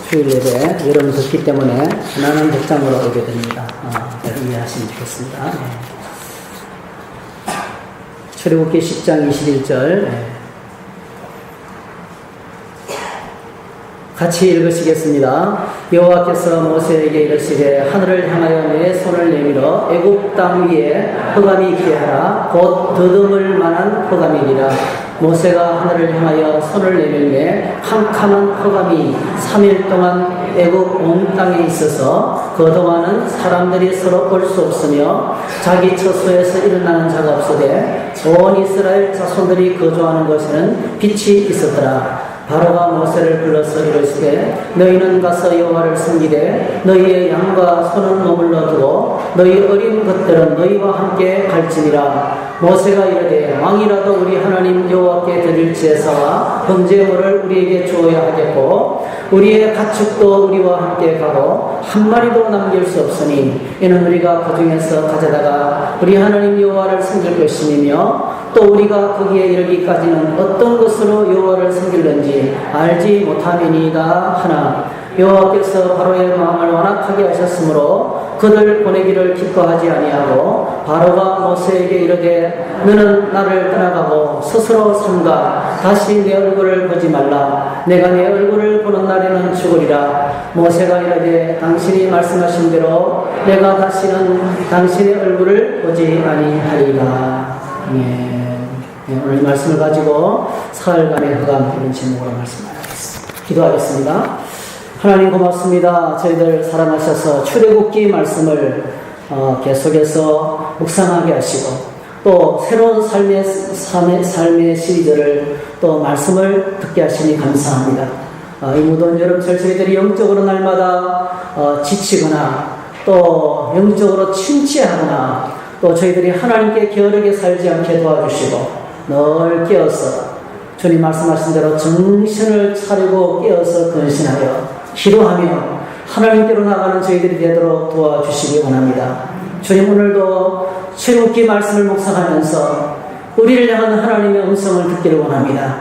주일 예배 여러분 듣기 때문에 나는 복장으로 오게 됩니다. 이해하시면 좋겠습니다. 출애굽기 10장 21절 같이 읽으시겠습니다. 여호와께서 모세에게 이르시되 하늘을 향하여 내 손을 내밀어 애굽 땅 위에 흑암이 있게 하라. 곧 더듬을 만한 흑암이니라. 모세가 하늘을 향하여 손을 내밀매 캄캄한 흑암이 3일 동안 애굽 온 땅에 있어서 그동안은 사람들이 서로 볼 수 없으며 자기 처소에서 일어나는 자가 없으되 온 이스라엘 자손들이 거주하는 곳에는 빛이 있었더라. 바로가 모세를 불러서 이르시되 너희는 가서 여호와를 섬기되 너희의 양과 소는 머물러 두고 너희 어린 것들은 너희와 함께 갈지니라. 모세가 이르되 왕이라도 우리 하나님 여호와께 드릴 제사와 번제물을 우리에게 주어야 하겠고 우리의 가축도 우리와 함께 가고 한 마리도 남길 수 없으니 이는 우리가 그 중에서 가져다가 우리 하나님 여호와를 섬길 것이며 또 우리가 거기에 이르기까지는 어떤 것으로 여호와를 섬길는지 알지 못함이니이다 하나 여호와께서 바로의 마음을 완악하게 하셨으므로 그들 보내기를 기뻐하지 아니하고 바로가 모세에게 이르되 너는 나를 떠나가고 스스로 삼가 다시 내 얼굴을 보지 말라. 내가 내 얼굴을 보는 날에는 죽으리라. 모세가 이르되 당신이 말씀하신 대로 내가 다시는 당신의 얼굴을 보지 아니하리라. 오늘 말씀을 가지고 사흘간의 흑암 이런 제목으로 말씀하겠습니다. 기도하겠습니다. 하나님 고맙습니다. 저희들 사랑하셔서 출애굽기 말씀을 계속해서 묵상하게 하시고 또 새로운 삶의 시리즈를 또 말씀을 듣게 하시니 감사합니다. 이 무더운 여름철 저희들이 영적으로 날마다 지치거나 또 영적으로 침체하거나 또 저희들이 하나님께 게으르게 살지 않게 도와주시고 늘 깨어서 주님 말씀하신 대로 정신을 차리고 깨어서 근신하여 기도하며 하나님께로 나가는 저희들이 되도록 도와주시기 원합니다. 주님 오늘도 출애굽기 말씀을 묵상하면서 우리를 향한 하나님의 음성을 듣기를 원합니다.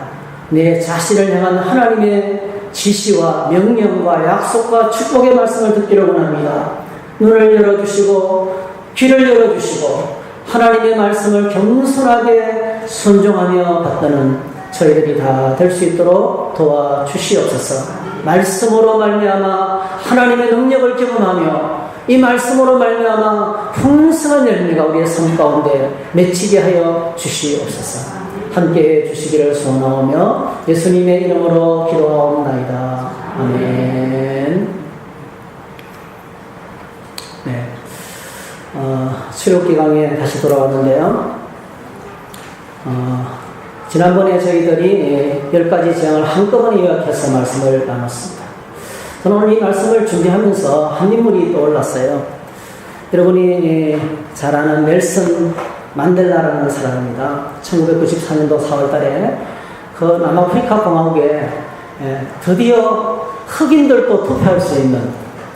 내 자신을 향한 하나님의 지시와 명령과 약속과 축복의 말씀을 듣기를 원합니다. 눈을 열어주시고 귀를 열어주시고 하나님의 말씀을 겸손하게 순종하며 받드는 저희들이 다 될 수 있도록 도와주시옵소서. 말씀으로 말미암아 하나님의 능력을 경험하며 이 말씀으로 말미암아 풍성한 열매가 우리의 삶 가운데 맺히게 하여 주시옵소서. 함께해 주시기를 소원하오며 예수님의 이름으로 기도하옵나이다. 아멘. 네. 출애굽기 강의에 다시 돌아왔는데요. 지난번에 저희들이 10가지 재앙을 한꺼번에 요약해서 말씀을 나눴습니다. 저는 오늘 이 말씀을 준비하면서 한 인물이 떠올랐어요. 여러분이 잘 아는 넬슨 만델라라는 사람입니다. 1994년도 4월 달에 그 남아프리카 공화국에 드디어 흑인들도 투표할 수 있는,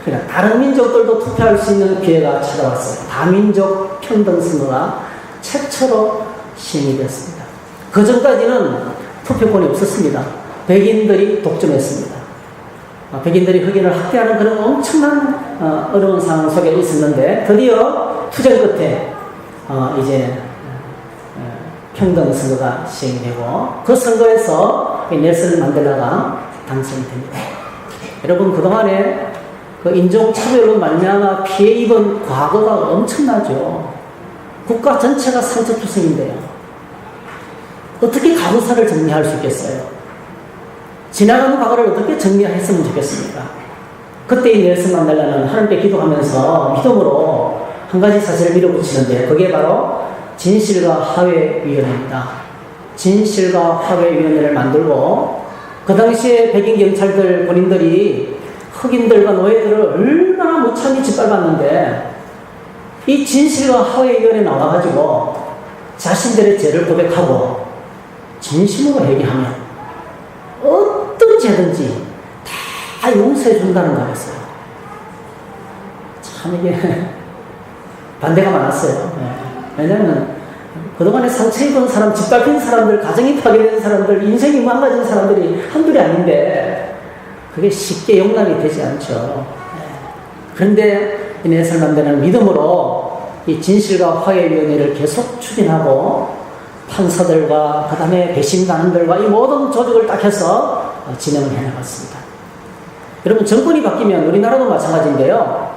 그러니까 다른 민족들도 투표할 수 있는 기회가 찾아왔어요. 다민족 평등 선거가 최초로 시행이 됐습니다. 그 전까지는 투표권이 없었습니다. 백인들이 독점했습니다. 백인들이 흑인을 학대하는 그런 엄청난 어려운 상황 속에 있었는데 드디어 투쟁 끝에 이제 평등 선거가 시행이 되고 그 선거에서 넬슨 만델라가 당선이 됩니다. 여러분 그동안에 그 인종차별로 말미암아 피해 입은 과거가 엄청나죠. 국가 전체가 상처투성인데요. 어떻게 과거사를 정리할 수 있겠어요? 지나가는 과거를 어떻게 정리했으면 좋겠습니까? 그때 이 넬슨 만델라는 하나님께 기도하면서 믿음으로 한 가지 사실을 밀어붙이는데 그게 바로 진실과 화해위원회입니다. 진실과 화해위원회를 만들고 그 당시에 백인 경찰들 본인들이 흑인들과 노예들을 얼마나 무참히 짓밟았는데 이 진실과 화해위원회 나와가지고 자신들의 죄를 고백하고 진심으로 회개하면 어떤 죄든지 다 용서해 준다는 거였어요. 참 이게 반대가 많았어요. 왜냐하면 그동안에 상처 입은 사람, 짓밟힌 사람들, 가정이 파괴된 사람들, 인생이 망가진 사람들이 한둘이 아닌데 그게 쉽게 용납이 되지 않죠. 그런데 이 내설남대는 믿음으로 이 진실과 화해위원회를 계속 추진하고 판사들과 그 다음에 배심단들과 이 모든 조직을 딱 해서 진행을 해나갔습니다. 여러분, 정권이 바뀌면 우리나라도 마찬가지인데요.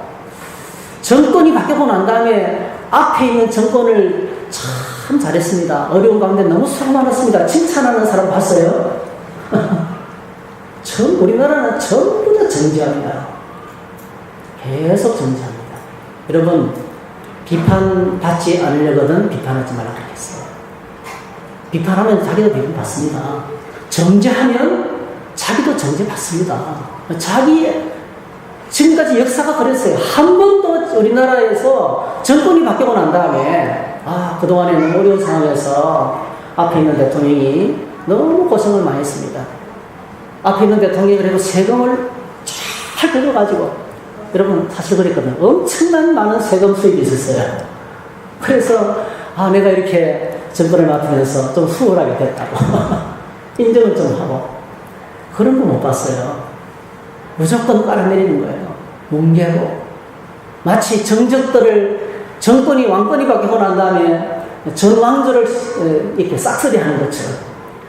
정권이 바뀌고 난 다음에 앞에 있는 정권을 참 잘했습니다. 어려운 가운데 너무 수고 많았습니다. 칭찬하는 사람 봤어요? 우리나라는 전부 다 정지합니다. 계속 정지합니다. 여러분, 비판받지 않으려거든 비판하지 말라 그랬어요. 비판하면 자기도 비판받습니다. 정죄하면 자기도 정죄받습니다. 지금까지 역사가 그랬어요. 한 번도 우리나라에서 정권이 바뀌고 난 다음에 그동안에 너무 어려운 상황에서 앞에 있는 대통령이 너무 고생을 많이 했습니다. 앞에 있는 대통령이 그래도 세금을 잘 걷어가지고, 여러분 사실 그랬거든요. 엄청난 많은 세금 수입이 있었어요. 그래서 내가 이렇게 정권을 맡으면서 좀 수월하게 됐다고 인정을 좀 하고, 그런 거 못 봤어요. 무조건 깔아내리는 거예요. 뭉개고, 마치 정권이 왕권이 바뀌고 난 다음에 전왕조를 이렇게 싹쓸이 하는 것처럼.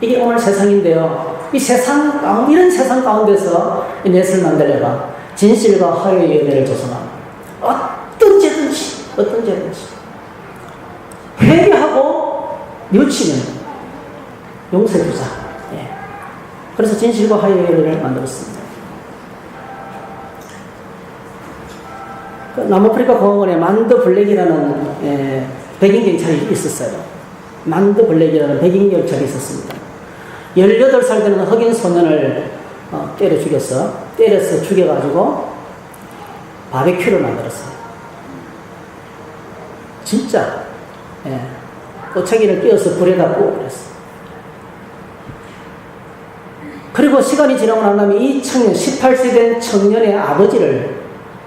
이게 오늘 세상인데요. 이런 세상 가운데서 이 넬슨 만델라가 진실과 화해위원회를 조성합니다. 어떤 죄든지 회개하고 뉘우치면 용서해주자. 그래서 진실과 화해위원회를 만들었습니다. 남아프리카 공화국에 만드 블랙이라는 백인 경찰이 있었어요. 만드 블랙이라는 백인 경찰이 있었습니다. 18살 되는 흑인 소년을 때려서 죽여가지고 바베큐를 만들었어요. 진짜. 꼬챙이를 끼워서 불에다 구워 그랬어요. 그리고 시간이 지나고 난 다음에 이 청년, 18세 된 청년의 아버지를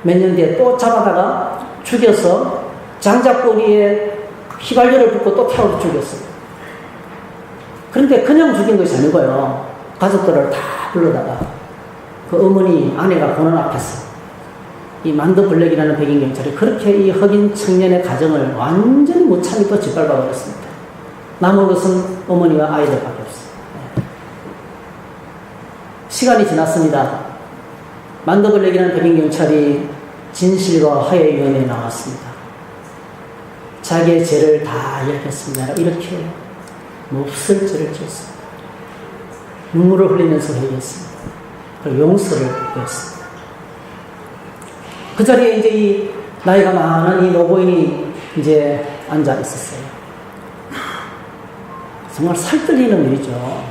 몇 년 뒤에 또 잡아다가 죽여서 장작고리에 휘발유를 붓고 또 태워 죽였어요. 그런데 그냥 죽인 것이 아니고요. 가족들을 다 불러다가 그 어머니, 아내가 보는 앞에서 이 만드 블랙이라는 백인 경찰이 그렇게 이 흑인 청년의 가정을 완전히 무참히 또 짓밟아버렸습니다. 남은 것은 어머니와 아이들밖에 없어요. 시간이 지났습니다. 만드 블랙이라는 백인 경찰이 진실과 화해위원회에 나왔습니다. 자기의 죄를 다 얘기했습니다. 이렇게 몹쓸 죄를 지었습니다. 눈물을 흘리면서 회개했습니다. 그리고 용서를 구했습니다. 그 자리에 이제 이 나이가 많은 이 노부인이 이제 앉아 있었어요. 정말 살뜰리는 일이죠.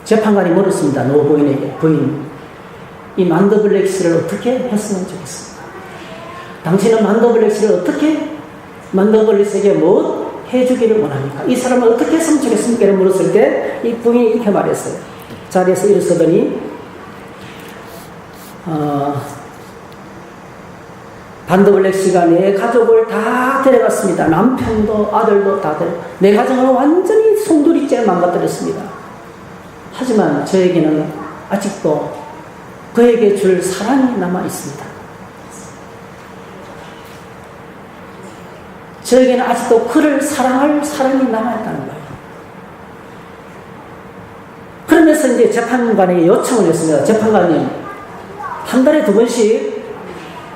재판관이 물었습니다. 노부인에게, 부인, 이 만드 블랙 씨를 어떻게 했으면 좋겠습니다. 당신은 만드 블랙 씨를 어떻게, 만드 블랙 씨에게 뭐 해주기를 원합니까? 이 사람을 어떻게 했으면 좋겠습니까? 이렇게 물었을 때 이 부인이 이렇게 말했어요. 자리에서 일어서더니 만드 블랙 씨가 내 가족을 다 데려갔습니다. 남편도 아들도 다 내 가정을 완전히 송두리째 망가뜨렸습니다. 하지만 저에게는 아직도 그에게 줄 사랑이 남아 있습니다. 저에게는 아직도 그를 사랑할 사랑이 남아있다는 거예요. 그러면서 이제 재판관에게 요청을 했습니다. 재판관님, 한 달에 2번씩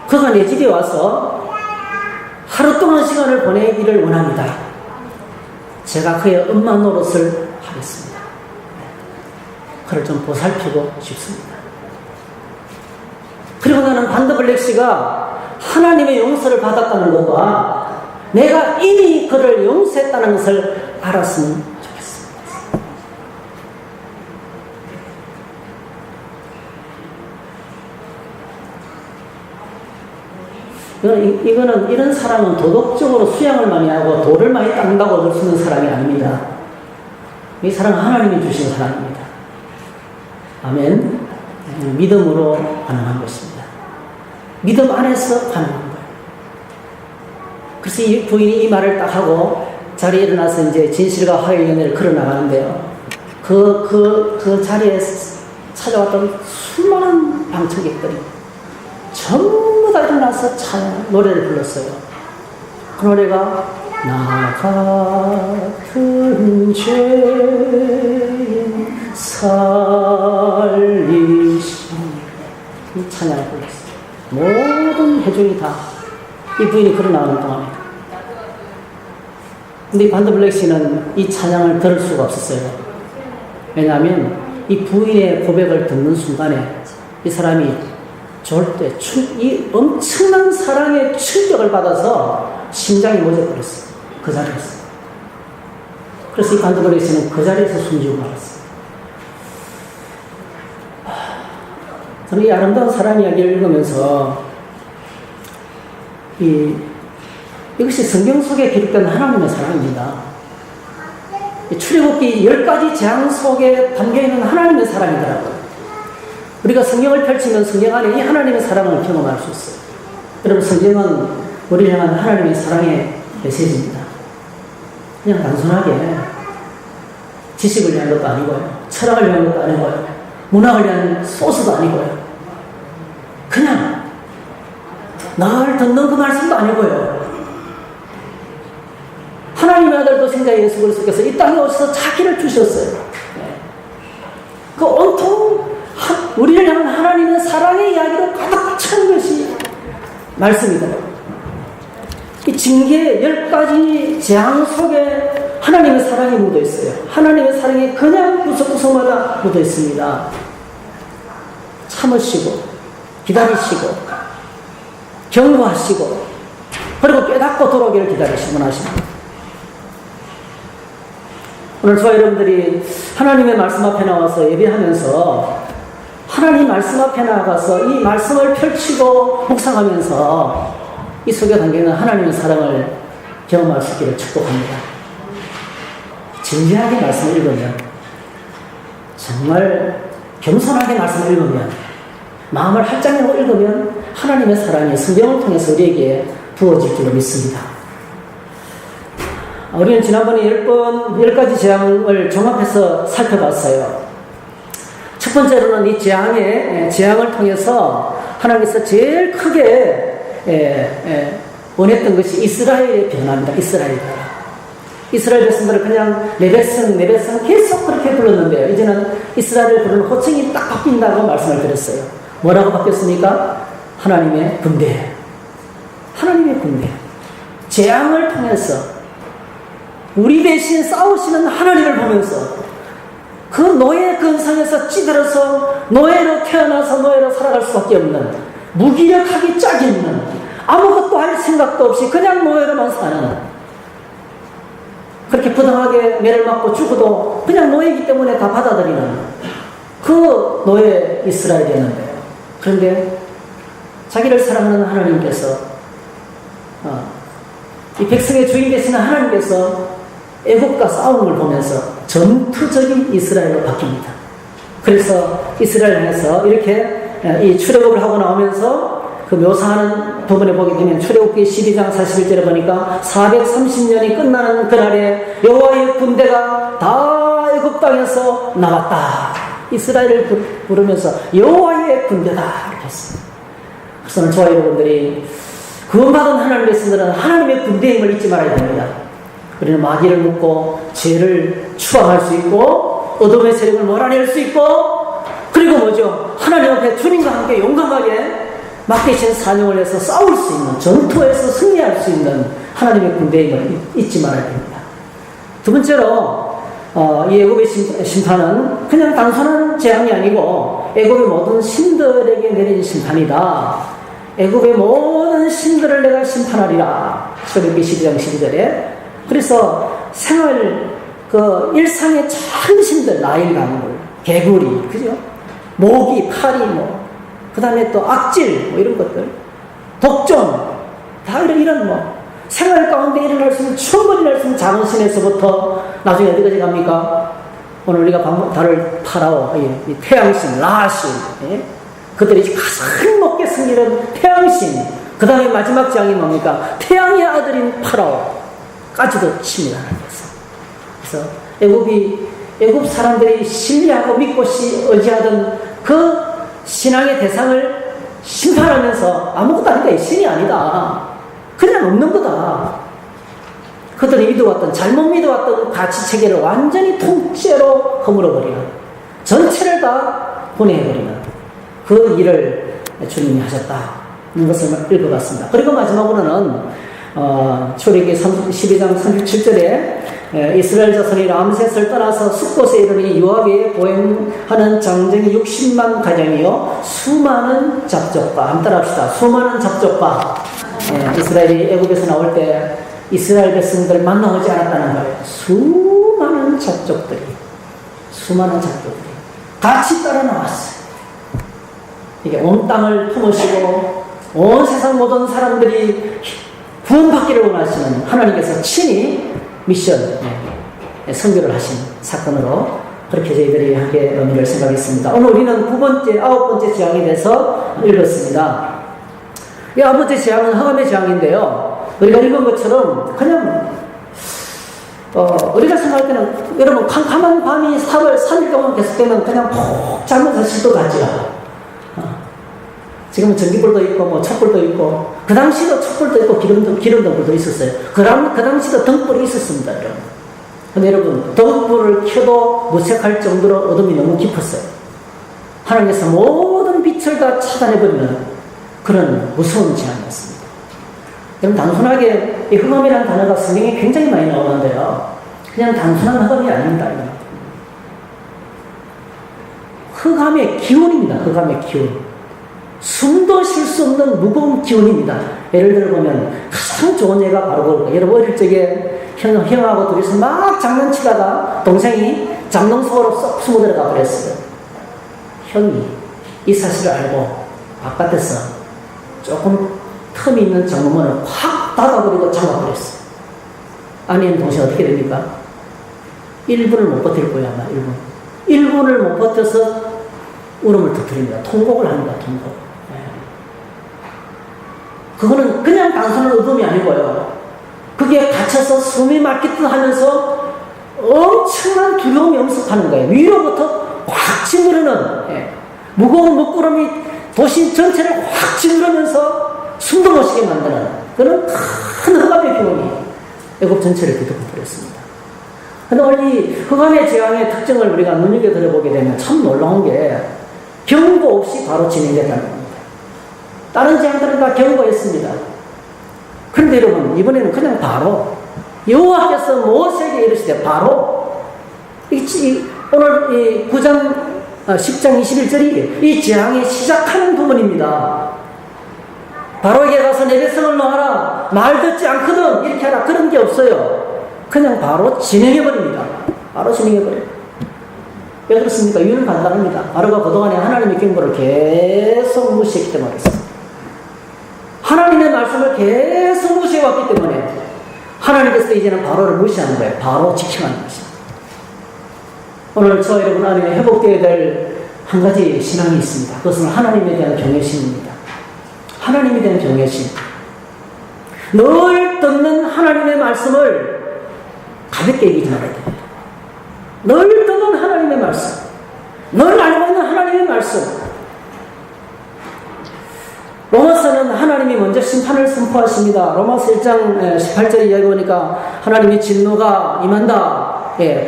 그가 내 집에 와서 하루 동안 시간을 보내기를 원합니다. 제가 그의 엄마 노릇을 하겠습니다. 그를 좀 보살피고 싶습니다. 그리고 나는 만드 블랙 씨가 하나님의 용서를 받았다는 것과 내가 이미 그를 용서했다는 것을 알았으면 좋겠습니다. 이거는 이런 사람은 도덕적으로 수양을 많이 하고 돌을 많이 닦는다고 얻을 수 있는 사람이 아닙니다. 이 사람은 하나님이 주신 사람입니다. 아멘. 믿음으로 가능한 것입니다. 믿음 안에서 가능한 거예요. 그래서 이 부인이 이 말을 딱 하고 자리에 일어나서 이제 진실과 화해위원회를 걸어 나가는데요. 그 자리에 찾아왔던 수많은 방청객들이 전부 다 일어나서 노래를 불렀어요. 그 노래가 나 같은 죄인 살리신 이 찬양을 불렀어요. 모든 회중이 다 이 부인이 걸어 나오는 동안에. 근데 반드 블랙 씨는 이 찬양을 들을 수가 없었어요. 왜냐하면 이 부인의 고백을 듣는 순간에 이 사람이 절대 이 엄청난 사랑의 충격을 받아서 심장이 멎어버렸어요. 그 자리에서. 그래서 이 반드 블랙 씨는 그 자리에서 숨지고 말았어요. 저는 이 아름다운 사랑 이야기를 읽으면서 이것이 성경 속에 기록된 하나님의 사랑입니다. 출애굽기 10가지 재앙 속에 담겨있는 하나님의 사랑이더라고요. 우리가 성경을 펼치면 성경 안에 이 하나님의 사랑을 경험할 수 있어요. 여러분, 성경은 우리를 향한 하나님의 사랑의 메시지입니다. 그냥 단순하게 지식을 위한 것도 아니고요, 철학을 위한 것도 아니고요, 문학을 위한 소스도 아니고요, 그냥 날 듣는 그 말씀도 아니고요, 하나님의 아들 도생자 예수 그리스도께서 이 땅에 오셔서 자기를 주셨어요. 그 온통 우리를 향한 하나님의 사랑의 이야기로 가득 찬 것이 말씀이다. 이 징계 10가지 재앙 속에 하나님의 사랑이 묻어 있어요. 하나님의 사랑이 그냥 구석구석마다 묻어 있습니다. 참으시고 기다리시고 경고하시고 그리고 깨닫고 돌아오기를 기다리시고 하십니다. 오늘 저와 여러분들이 하나님의 말씀 앞에 나와서 예배하면서 하나님 말씀 앞에 나가서 이 말씀을 펼치고 묵상하면서 이 속에 담겨있는 하나님의 사랑을 경험할 수 있기를 축복합니다. 진지하게 말씀을 읽으면, 정말 겸손하게 말씀을 읽으면, 마음을 활짝 열고 읽으면 하나님의 사랑이 성경을 통해서 우리에게 부어질 줄로 믿습니다. 우리는 지난번에 10가지 재앙을 종합해서 살펴봤어요. 첫 번째로는 이 재앙을 통해서 하나님께서 제일 크게 원했던 것이 이스라엘의 변화입니다. 이스라엘 백성들을 그냥 내 백성 계속 그렇게 불렀는데요. 이제는 이스라엘을 부르는 호칭이 딱 바뀐다고 말씀을 드렸어요. 뭐라고 바뀌었습니까? 하나님의 군대. 하나님의 군대. 재앙을 통해서 우리 대신 싸우시는 하나님을 보면서 그 노예 근성에서 찌들어서 노예로 태어나서 노예로 살아갈 수밖에 없는, 무기력하기 짝이 없는, 아무것도 할 생각도 없이 그냥 노예로만 사는, 그렇게 부당하게 매를 맞고 죽어도 그냥 노예이기 때문에 다 받아들이는 그 노예 이스라엘이었는데요. 그런데 자기를 사랑하는 하나님께서 이 백성의 주인 되시는 하나님께서 애국과 싸우는 걸 보면서 전투적인 이스라엘로 바뀝니다. 그래서 이스라엘에서 이렇게 이 출애굽을 하고 나오면서 그 묘사하는 부분에 보게 되면 출애굽기 12장 41절에 보니까 430년이 끝나는 그날에 여호와의 군대가 다 애굽 땅에서 나왔다. 이스라엘을 부르면서 여호와의 군대다 이렇게 했습니다. 그래서 오늘 저와 여러분들이 구원받은 하나님의 백성들은 하나님의 군대임을 잊지 말아야 됩니다. 우리는 마귀를 묶고 죄를 추방할 수 있고 어둠의 세력을 몰아낼 수 있고, 그리고 뭐죠? 하나님 앞에 주님과 함께 용감하게 맡기신 사명을 해서 싸울 수 있는, 전투에서 승리할 수 있는 하나님의 군대임을 잊지 말아야 됩니다. 두 번째로 이 애굽의 심판은 그냥 단순한 재앙이 아니고 애굽의 모든 신들에게 내린 심판이다. 애굽의 모든 신들을 내가 심판하리라. 출애굽기 12장 12절에. 그래서 일상의 전 신들, 나일 강물, 개구리, 그죠? 모기, 파리, 그 다음에 또 악질, 이런 것들, 독종, 다 이런 생활 가운데 일어날 수 있는, 충분히 일어날 수 있는 작은 신에서부터 나중에 어디까지 갑니까? 오늘 우리가 다룰 파라오, 이 태양신, 라신, 그들이 가장 높게 승리는 태양신, 그 다음에 마지막 재앙이 뭡니까? 태양의 아들인 파라오까지도 칩니다. 그래서 애굽 사람들이 신뢰하고 믿고 의지하던 그 신앙의 대상을 심판하면서 아무것도 아니다. 신이 아니다. 그냥 없는 거다. 그들이 믿어왔던, 잘못 믿어왔던 가치체계를 완전히 통째로 허물어버리는, 전체를 다 분해해버리는 그 일을 주님이 하셨다는 것을 읽어봤습니다. 그리고 마지막으로는 출애굽기 12장 37절에 이스라엘 자손이 람셋을 떠나서 숫곳에 이르니 요압에 보행하는 장정이 60만 가정이요 수많은 잡족과, 한번 따라합시다. 수많은 잡족과. 이스라엘이 애굽에서 나올 때 이스라엘 백성들을 만나오지 않았다는 거예요. 수많은 잡족들이 같이 따라 나왔어요. 이게 온 땅을 품으시고 온 세상 모든 사람들이 구원받기를 원하시는 하나님께서 친히 미션 선교를 하신 사건으로 그렇게 저희들이 함께 의미를 생각했습니다. 오늘 우리는 아홉 번째 재앙에 대해서 읽었습니다. 이 아홉 번째 재앙은 흑암의 재앙인데요. 우리가 읽은 것처럼 그냥 우리가 생각할 때는 여러분 캄캄한 밤이 3일 동안 계속되면 그냥 푹 자면서 실도 가지요. 지금은 전기불도 있고 뭐 촛불도 있고 그 당시도 촛불도 있고 기름등불도 있었어요. 그 당시도 등불이 있었습니다. 여러분. 근데 여러분 등불을 켜도 무색할 정도로 어둠이 너무 깊었어요. 하나님께서 모든 빛을 다 차단해버리는 그런 무서운 재앙이었습니다. 여러분 단순하게 이 흑암이라는 단어가 성경에 굉장히 많이 나오는데요. 그냥 단순한 흑암이 아닙니다. 흑암의 기운입니다. 흑암의 기운. 숨도 쉴 수 없는 무거운 기운입니다. 예를 들어보면 가장 좋은 예가 바로 그겁니다. 여러분 어릴 적에 형하고 둘이서 막 장난치다가 동생이 잠동 속으로 쏙 숨어 들어가 버렸어요. 형이 이 사실을 알고 바깥에서 조금 틈이 있는 장문문을 확 닫아버리고 잠가버렸어요. 안에 있는 동생이 어떻게 됩니까? 1분을 못 버틸 거예요. 아마 1분을 못 버텨서 울음을 터뜨립니다. 통곡을 합니다. 통곡. 그거는 그냥 단순한 어둠이 아니고요. 그게 갇혀서 숨이 막히듯 하면서 엄청난 두려움이 엄습하는 거예요. 위로부터 확 짓누르는 무거운 먹구름이 도시 전체를 확 짓누르면서 숨도 못 쉬게 만드는 그런 큰 흑암의 기운이 애굽 전체를 뒤덮어 버렸습니다. 그런데 오늘 이 흑암의 재앙의 특징을 우리가 눈여겨보게 되면 참 놀라운 게 경고 없이 바로 진행됐다는 겁니다. 다른 재앙들은 다 경고했습니다. 그런데 여러분 이번에는 그냥 바로 여호와께서 모세에게 이르시되 바로 오늘 이 9장 10장 21절이 이 재앙이 시작하는 부분입니다. 바로에게 가서 내 백성을 놓아라. 말 듣지 않거든 이렇게 하라. 그런 게 없어요. 그냥 바로 진행해버립니다. 바로 진행해버려요. 왜 그렇습니까? 이유는 간단합니다. 바로가 그동안에 하나님의 경고를 계속 무시했기 때문에 그렇습니다. 하나님의 말씀을 계속 무시해왔기 때문에 하나님께서 이제는 바로를 무시하는 거예요. 바로 지켜가는 것입니다. 오늘 저 여러분 안에 회복되어야 될 한 가지 신앙이 있습니다. 그것은 하나님에 대한 경외심입니다. 하나님에 대한 경외심. 늘 듣는 하나님의 말씀을 가볍게 여기지 말아야 됩니다. 늘 듣는 하나님의 말씀, 늘 알고 있는 하나님의 말씀. 로마서는 하나님이 먼저 심판을 선포하십니다. 로마서 1장 18절에 이야기 보니까 하나님의 진노가 임한다.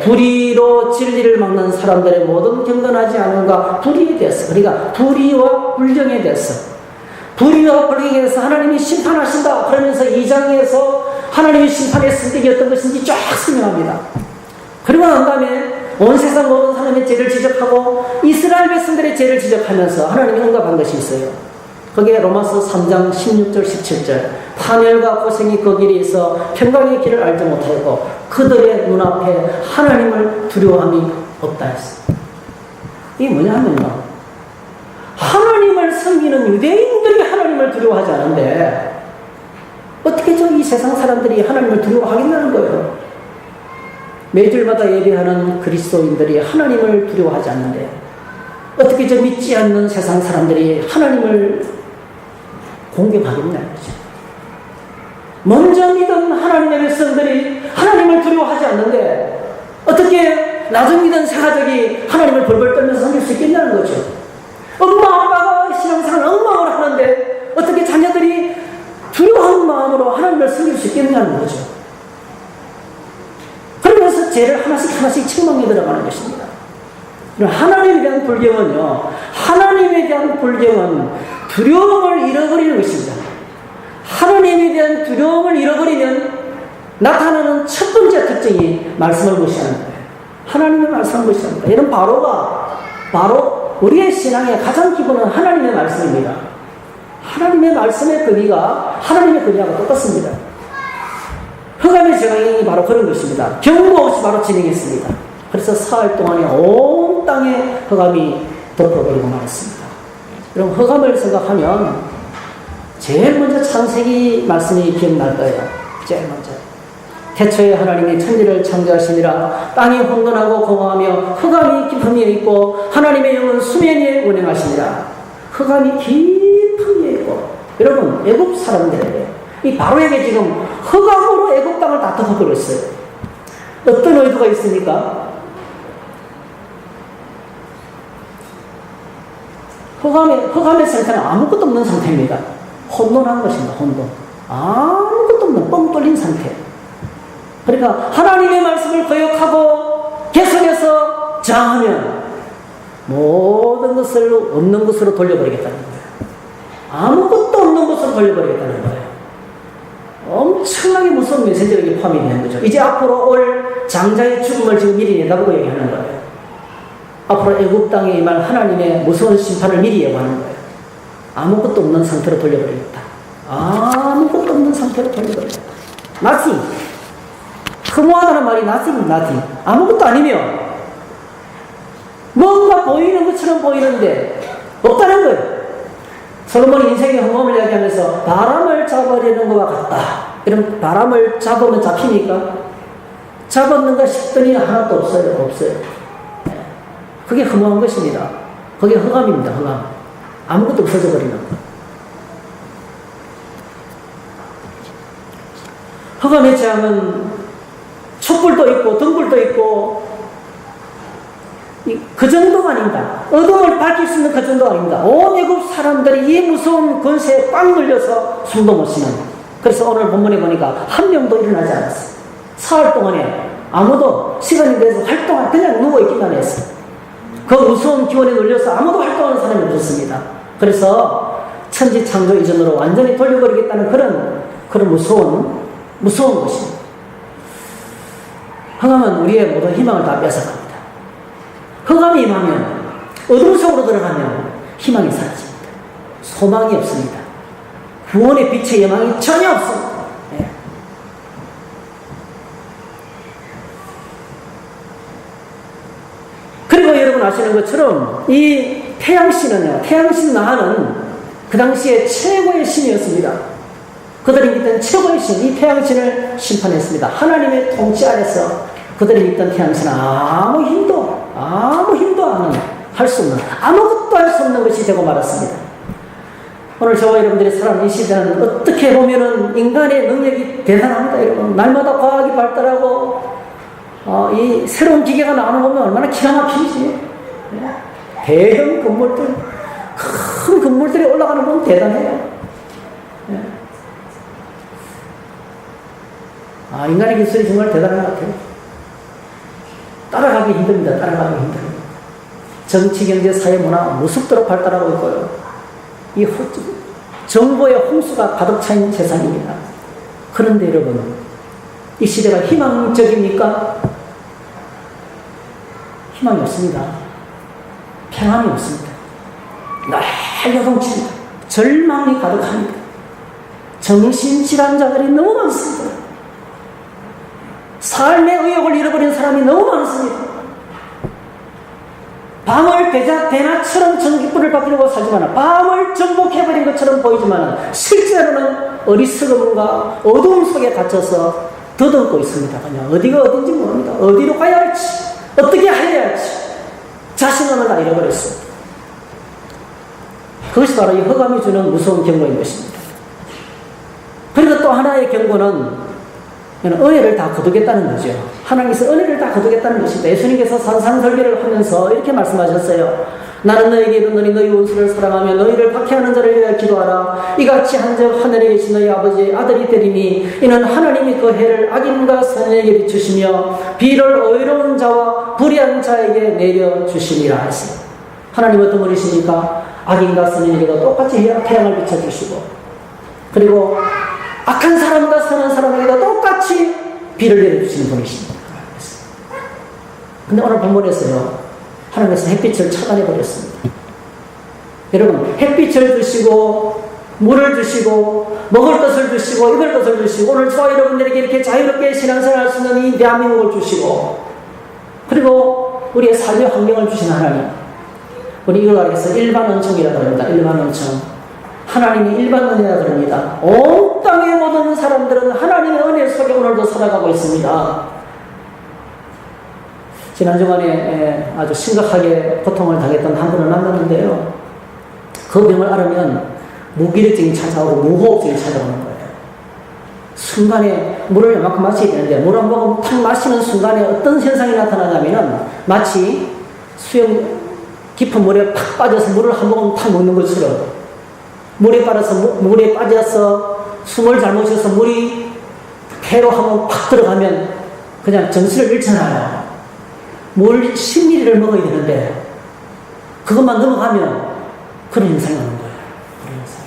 불의로 진리를 막는 사람들의 모든 경건하지 않은가 불의에 대해서, 그러니까 불의와 불경에 대해서, 불의와 불경에 대해서 하나님이 심판하신다. 그러면서 2장에서 하나님이 심판했을 때 이게 어떤 것인지 쫙 설명합니다. 그리고 난 다음에 온 세상 모든 사람의 죄를 지적하고 이스라엘 백성들의 죄를 지적하면서 하나님이 응답한 것이 있어요. 거기에 로마서 3장 16절 17절 파멸과 고생이 그 길에 있어 평강의 길을 알지 못하고 그들의 눈앞에 하나님을 두려워함이 없다 했어요. 이게 뭐냐 하면요, 하나님을 섬기는 유대인들이 하나님을 두려워하지 않은데 어떻게 이 세상 사람들이 하나님을 두려워하겠냐는 거예요. 매주일마다 예배하는 그리스도인들이 하나님을 두려워하지 않는데 어떻게 믿지 않는 세상 사람들이 하나님을 공격하겠냐는 거죠. 먼저 믿은 하나님의 백성들이 하나님을 두려워하지 않는데 어떻게 나중 믿은 새 가족이 하나님을 벌벌 떨면서 섬길 수 있겠냐는 거죠. 하나씩 책망에 들어가는 것입니다. 하나님에 대한 불경은요, 하나님에 대한 불경은 두려움을 잃어버리는 것입니다. 하나님에 대한 두려움을 잃어버리면 나타나는 첫 번째 특징이 말씀을 무시하는 거예요. 하나님의 말씀을 무시합니다. 이런 바로 우리의 신앙의 가장 기본은 하나님의 말씀입니다. 하나님의 말씀의 근위가 하나님의 근위하고 똑같습니다. 흑암의 재앙이 바로 그런 것입니다. 경고 없이 바로 진행했습니다. 그래서 사흘 동안에 온 땅에 흑암이 덮어버리고 말았습니다. 그럼 흑암을 생각하면 제일 먼저 창세기 말씀이 기억날 거예요. 제일 먼저. 태초에 하나님이 천지를 창조하시니라. 땅이 혼돈하고 공허하며 흑암이 깊은 위에 있고 하나님의 영은 수면 위에 운행하시니라. 흑암이 깊은 위에 있고, 여러분 애굽 사람들에게 이 바로에게 지금 흑암으로 애굽 땅을 다 덮어버렸어요. 어떤 의도가 있습니까? 흑암의 상태는 아무것도 없는 상태입니다. 혼돈한 것입니다. 혼돈. 아무것도 없는 뻥 뚫린 상태. 그러니까 하나님의 말씀을 거역하고 계속해서 저항하면 모든 것을 없는 것으로 돌려버리겠다는 거예요. 아무것도 없는 것으로 돌려버리겠다는 거예요. 엄청나게 무서운 메시지가 여기 포함이 되는 거죠. 이제 앞으로 올 장자의 죽음을 지금 미리 내다보고 얘기하는 거예요. 앞으로 애굽 땅에 임할 하나님의 무서운 심판을 미리 예고하는 거예요. 아무것도 없는 상태로 돌려버리겠다. 아무것도 없는 상태로 돌려버리겠다. Nothing. 허무하다는 말이 nothing. 아무것도 아니며 뭔가 보이는 것처럼 보이는데 없다는 거예요. 솔로몬이 인생의 허무함을 이야기하면서 바람을 잡아내는 것과 같다. 이런 바람을 잡으면 잡힙니까? 잡았는가 싶더니 하나도 없어요. 그게 허무한 것입니다. 그게 흑암입니다. 흑암. 아무것도 없어져 버리는 것. 흑암의 재앙은 촛불도 있고 등불도 있고 그 정도가 아닙니다. 어둠을 밝힐 수 있는 그 정도가 아닙니다. 온 애굽 사람들이 이 무서운 권세에 꽉 눌려서 숨도 못 쉬는. 그래서 오늘 본문에 보니까 한 명도 일어나지 않았어요. 사흘 동안에 아무도 시간이 돼서 활동을 그냥 누워있기만 했어요. 그 무서운 기온에 눌려서 아무도 활동하는 사람이 없었습니다. 그래서 천지 창조 이전으로 완전히 돌려버리겠다는 그런 무서운 것입니다. 흑암은 우리의 모든 희망을 다 뺏어갑니다. 흑암이 임하면, 어둠 속으로 들어가면 희망이 사라집니다. 소망이 없습니다. 구원의 빛의 여망이 전혀 없습니다. 네. 그리고 여러분 아시는 것처럼 이 태양신은요, 태양신 나하는 그 당시에 최고의 신이었습니다. 그들이 믿던 최고의 신, 이 태양신을 심판했습니다. 하나님의 통치 아래서 그들이 믿던 태양신은 아무 힘도 할 수 없는, 아무것도 할 수 없는 것이 되고 말았습니다. 오늘 저와 여러분들이 살아가는 이 시대는 어떻게 보면은 인간의 능력이 대단합니다. 여러분, 날마다 과학이 발달하고 이 새로운 기계가 나오는 거 보면 얼마나 기가 막히지. 대형 건물들, 큰 건물들이 올라가는 건 대단해요. 인간의 기술이 정말 대단한 것 같아요. 따라가기 힘듭니다. 정치, 경제, 사회, 문화 무섭도록 발달하고 있고요. 이 정보의 홍수가 가득 차 있는 세상입니다. 그런데 여러분, 이 시대가 희망적입니까? 희망이 없습니다. 평안이 없습니다. 날 요동칩니다. 절망이 가득합니다. 정신질환자들이 너무 많습니다. 삶의 의욕을 잃어버린 사람이 너무 많습니다. 밤을 대낮처럼 전기불을 받으려고 살지만, 밤을 정복해버린 것처럼 보이지만 실제로는 어리석음과 어두움 속에 갇혀서 더듬고 있습니다. 그냥 어디가 어딘지 모릅니다. 어디로 가야 할지, 어떻게 해야 할지 자신을 다 잃어버렸습니다. 그것이 바로 이 흑암이 주는 무서운 경고인 것입니다. 그리고 또 하나의 경고는 은혜를 다 거두겠다는 거죠. 하나님께서 은혜를 다 거두겠다는 것입니다. 예수님께서 산상설교를 하면서 이렇게 말씀하셨어요. 나는 너에게 이르노니 너희 원수를 사랑하며 너희를 박해하는 자를 위하여 기도하라. 이같이 한즉 하늘에 계신 너희 아버지의 아들이 되리니 이는 하나님이 그 해를 악인과 선인에게 비추시며 비를 의로운 자와 불의한 자에게 내려주시니라 하시니. 하나님 어떤 분이십니까? 악인과 선인에게도 똑같이 태양을 비춰주시고, 그리고 악한 사람과 선한 사람에게도 똑같이 비를 내려주시는 분이십니다. 근데 오늘 본문에서요, 하나님께서 햇빛을 차단해버렸습니다. 여러분, 햇빛을 주시고 물을 주시고 먹을 것을 주시고 입을 것을 주시고 오늘 저와 여러분들에게 이렇게 자유롭게 신앙생활할 수 있는 이 대한민국을 주시고, 그리고 우리의 삶의 환경을 주신 하나님, 우리 이걸 알겠어. 일반 은총이라고 합니다. 일반 은총. 하나님이 일반 은혜라 그럽니다. 온 땅의 모든 사람들은 하나님의 은혜 속에 오늘도 살아가고 있습니다. 지난 주간에 아주 심각하게 고통을 당했던 한 분을 만났는데요. 그 병을 앓으면 무기력증이 찾아오고 무호흡증이 찾아오는 거예요. 순간에 물을 이만큼 마셔야 되는데 물 한 모금 탁 마시는 순간에 어떤 현상이 나타나냐면은 마치 수영 깊은 물에 팍 빠져서 물을 한 모금 탁 먹는 것처럼 물에 빠져서 숨을 잘못 쉬어서 물이 폐로 한번 팍 들어가면 그냥 정신을 잃잖아요. 물 10ml를 먹어야 되는데 그것만 넘어가면 그런 현상이 오는 거예요. 그런 현상.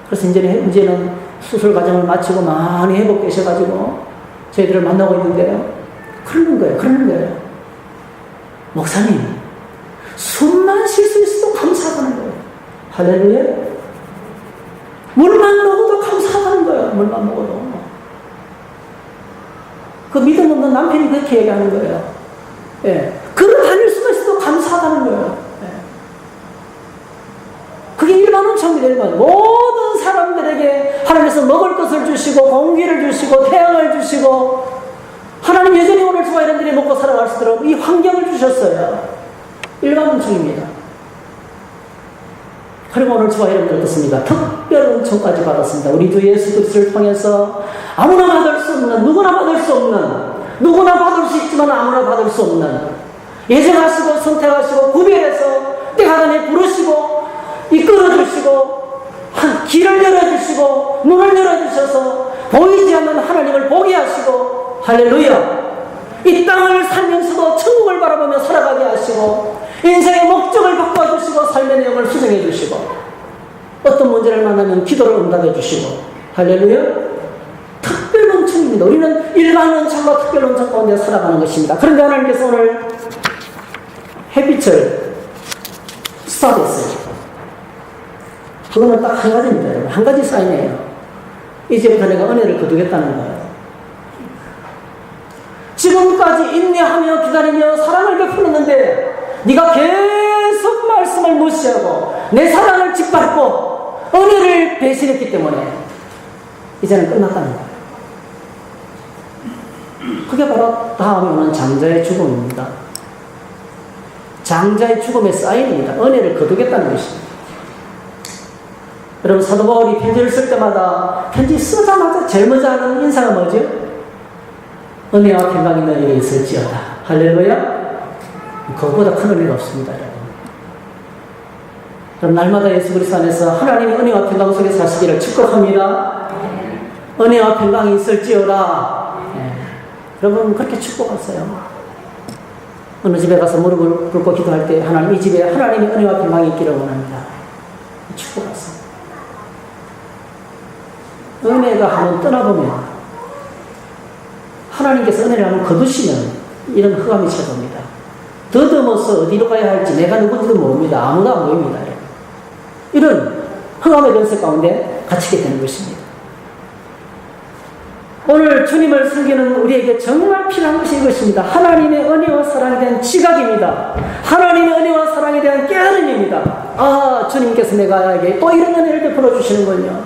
그래서 이제는 수술 과정을 마치고 많이 회복되셔가지고 저희들을 만나고 있는데요. 그러는 거예요. 목사님, 숨만 쉴 수 있어도 감사하다는 거예요. 할렐루야. 물만 먹어도 감사하다는 거예요. 물만 먹어도. 그 믿음 없는 남편이 그렇게 얘기하는 거예요. 예. 걸어 다닐 수가 있어도 감사하다는 거예요. 예. 그게 일반 은총이 되는 거예요. 모든 사람들에게 하나님께서 먹을 것을 주시고 공기를 주시고 태양을 주시고 하나님 여전히 오늘 저와 여러분들이 먹고 살아갈 수 있도록 이 환경을 주셨어요. 일반 은총입니다. 그리고 오늘 저와 여러분들 어떻습니까? 특별 은총까지 받았습니다. 우리 주 예수 그리스도를 통해서 아무나 받을 수 없는, 누구나 받을 수 없는, 누구나 받을 수 있지만 아무나 받을 수 없는, 예정하시고 선택하시고 구별해서 때가 되니 부르시고 이끌어주시고 길을 열어주시고 문을 열어주셔서 보이지 않는 하나님을 보게 하시고, 할렐루야, 이 땅을 살면서도 천국을 바라보며 살아가게 하시고 인생의 목적을 바꿔주시고 삶의 내용을 수정해 주시고 어떤 문제를 만나면 기도를 응답해 주시고, 할렐루야. 특별 은총입니다. 우리는 일반 은총과 특별 은총 가운데 살아가는 것입니다. 그런데 하나님께서 오늘 햇빛을 스타트했어요. 그거는 딱 한 가지입니다. 여러분. 한 가지 사인이에요. 이제부터 내가 은혜를 거두겠다는 거예요. 지금까지 인내하며 기다리며 사랑을 베풀었는데 네가 계속 말씀을 무시하고 내 사랑을 짓밟고 은혜를 배신했기 때문에 이제는 끝났다는 거예요. 그게 바로 다음에 오는 장자의 죽음입니다. 장자의 죽음의 사인입니다. 은혜를 거두겠다는 것입니다. 여러분, 사도 바울이 편지를 쓸 때마다 편지 쓰자마자 제일 먼저 하는 인사가 뭐죠? 은혜와 평강이 너희에게 있을지어다. 할렐루야. 그것보다 큰 은혜가 없습니다. 여러분, 날마다 예수 그리스도 안에서 하나님의 은혜와 평강 속에 사시기를 축복합니다. 은혜와 평강이 있을지어다. 여러분, 그렇게 축복하세요. 어느 집에 가서 무릎을 꿇고 기도할 때 하나님, 이 집에 하나님의 은혜와 평강이 있기를 원합니다. 축복하세요. 은혜가 한번 떠나보면, 하나님께서 은혜를 한번 거두시면 이런 흑암이 찾아옵니다. 더듬어서 어디로 가야 할지 내가 누군지도 모릅니다. 아무도 안 보입니다. 이런 흑암의 연쇄 가운데 갇히게 되는 것입니다. 오늘 주님을 섬기는 우리에게 정말 필요한 것이 이것입니다. 하나님의 은혜와 사랑에 대한 지각입니다. 하나님의 은혜와 사랑에 대한 깨달음입니다. 아, 주님께서 내가에게 또 이런 은혜를 베풀어 주시는군요.